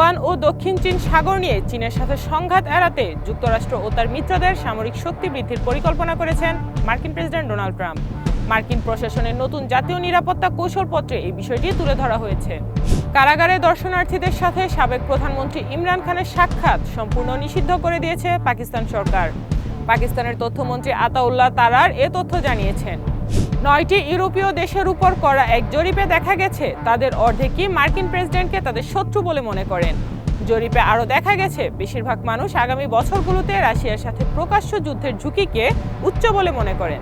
Taiwan ও দক্ষিণ চীন সাগর নিয়ে চীনের সাথে সংঘাত এড়াতে যুক্তরাষ্ট্র ও তার মিত্রদের সামরিক শক্তি বৃদ্ধির পরিকল্পনা করেছেন মার্কিন প্রেসিডেন্ট ডোনাল্ড ট্রাম্প। মার্কিন প্রশাসনের নতুন জাতীয় নিরাপত্তা কৌশলপত্রে এই বিষয়টি তুলে ধরা হয়েছে। কারাগারে দর্শনার্থীদের সাথে সাবেক প্রধানমন্ত্রী ইমরান খানের সাক্ষাৎ সম্পূর্ণ নিষিদ্ধ করে দিয়েছে পাকিস্তান সরকার। পাকিস্তানের তথ্যমন্ত্রী আতাউল্লাহ তারার এ তথ্য জানিয়েছেন। 9টি ইউরোপীয় দেশের উপর করা এক জরিপে দেখা গেছে তাদের অর্ধেকই মার্কিন প্রেসিডেন্টকে তাদের শত্রু বলে মনে করেন। জরিপে আরও দেখা গেছে বেশিরভাগ মানুষ আগামী বছরগুলোতে রাশিয়ার সাথে প্রকাশ্য যুদ্ধের ঝুঁকিকে উচ্চ বলে মনে করেন।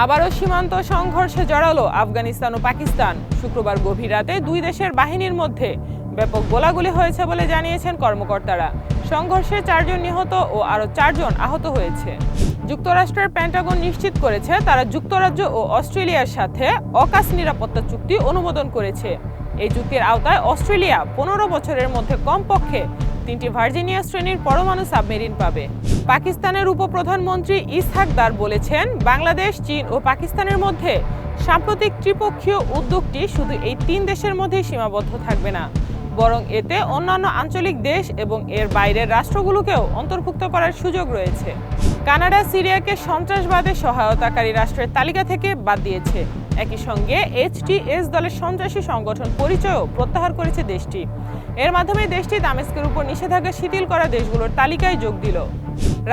আবারও সীমান্ত সংঘর্ষে জড়ালো আফগানিস্তান ও পাকিস্তান। শুক্রবার গভীর রাতে দুই দেশের বাহিনীর মধ্যে ব্যাপক গোলাগুলি হয়েছে বলে জানিয়েছেন কর্মকর্তারা। সংঘর্ষে 4 জন নিহত ও আরও 4 জন আহত হয়েছে। যুক্তরাষ্ট্রের পেন্টাগন নিশ্চিত করেছে তারা যুক্তরাজ্য ও অস্ট্রেলিয়ার সাথে অকাশ নিরাপত্তা চুক্তি অনুমোদন করেছে। এই চুক্তির আওতায় অস্ট্রেলিয়া 15 বছরের মধ্যে কমপক্ষে 3টি ভার্জিনিয়া শ্রেণীর পরমাণু সাবমেরিন পাবে। পাকিস্তানের উপপ্রধানমন্ত্রী ইসহাক দার বলেছেন, বাংলাদেশ, চীন ও পাকিস্তানের মধ্যে সাম্প্রতিক ত্রিপক্ষীয় উদ্যোগটি শুধু এই 3 দেশের মধ্যেই সীমাবদ্ধ থাকবে না, বরং এতে অন্যান্য আঞ্চলিক দেশ এবং এর বাইরের রাষ্ট্রগুলোকেও অন্তর্ভুক্ত করার সুযোগ রয়েছে। কানাডা সিরিয়াকে সন্ত্রাসবাদে সহায়তাকারী রাষ্ট্রের তালিকা থেকে বাদ দিয়েছে। একই সঙ্গে HTS দলের সন্ত্রাসী সংগঠন পরিচয়ও প্রত্যাহার করেছে দেশটি। এর মাধ্যমে দেশটি দামেস্কের উপর নিষেধাজ্ঞা শিথিল করা দেশগুলোর তালিকায় যোগ দিল।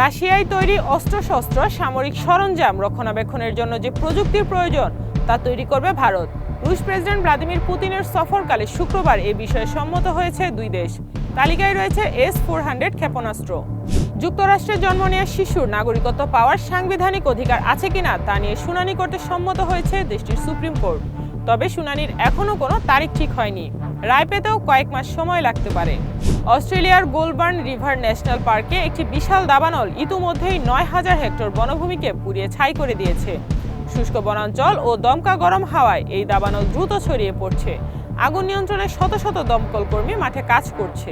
রাশিয়ায় তৈরি অস্ত্রশস্ত্র, সামরিক সরঞ্জাম রক্ষণাবেক্ষণের জন্য যে প্রযুক্তির প্রয়োজন তা তৈরি করবে ভারত। রুশ প্রেসিডেন্ট ভ্লাদিমির পুতিনের সফরকালে শুক্রবার এ বিষয়ে সম্মত হয়েছে দুই দেশ। তালিকায় রয়েছে S-400 ক্ষেপণাস্ত্র। যুক্তরাষ্ট্রে জন্ম নেওয়া শিশুর নাগরিকত্ব পাওয়ার সাংবিধানিক অধিকার আছে কিনা তা নিয়ে শুনানি করতে সম্মত হয়েছে দেশটির সুপ্রিম কোর্ট। তবে শুনানির এখনও কোনো তারিখ ঠিক হয়নি। রায় পেতেও কয়েক মাস সময় লাগতে পারে। অস্ট্রেলিয়ার গোলবার্ন রিভার ন্যাশনাল পার্কে একটি বিশাল দাবানল ইতিমধ্যেই 9000 হেক্টর বনভূমিকে পুড়িয়ে ছাই করে দিয়েছে। শুষ্ক বনাঞ্চল ও দমকা গরম হাওয়ায় এই দাবানল দ্রুত ছড়িয়ে পড়ছে। আগুন নিয়ন্ত্রণে শত শত দমকল কর্মী মাঠে কাজ করছে।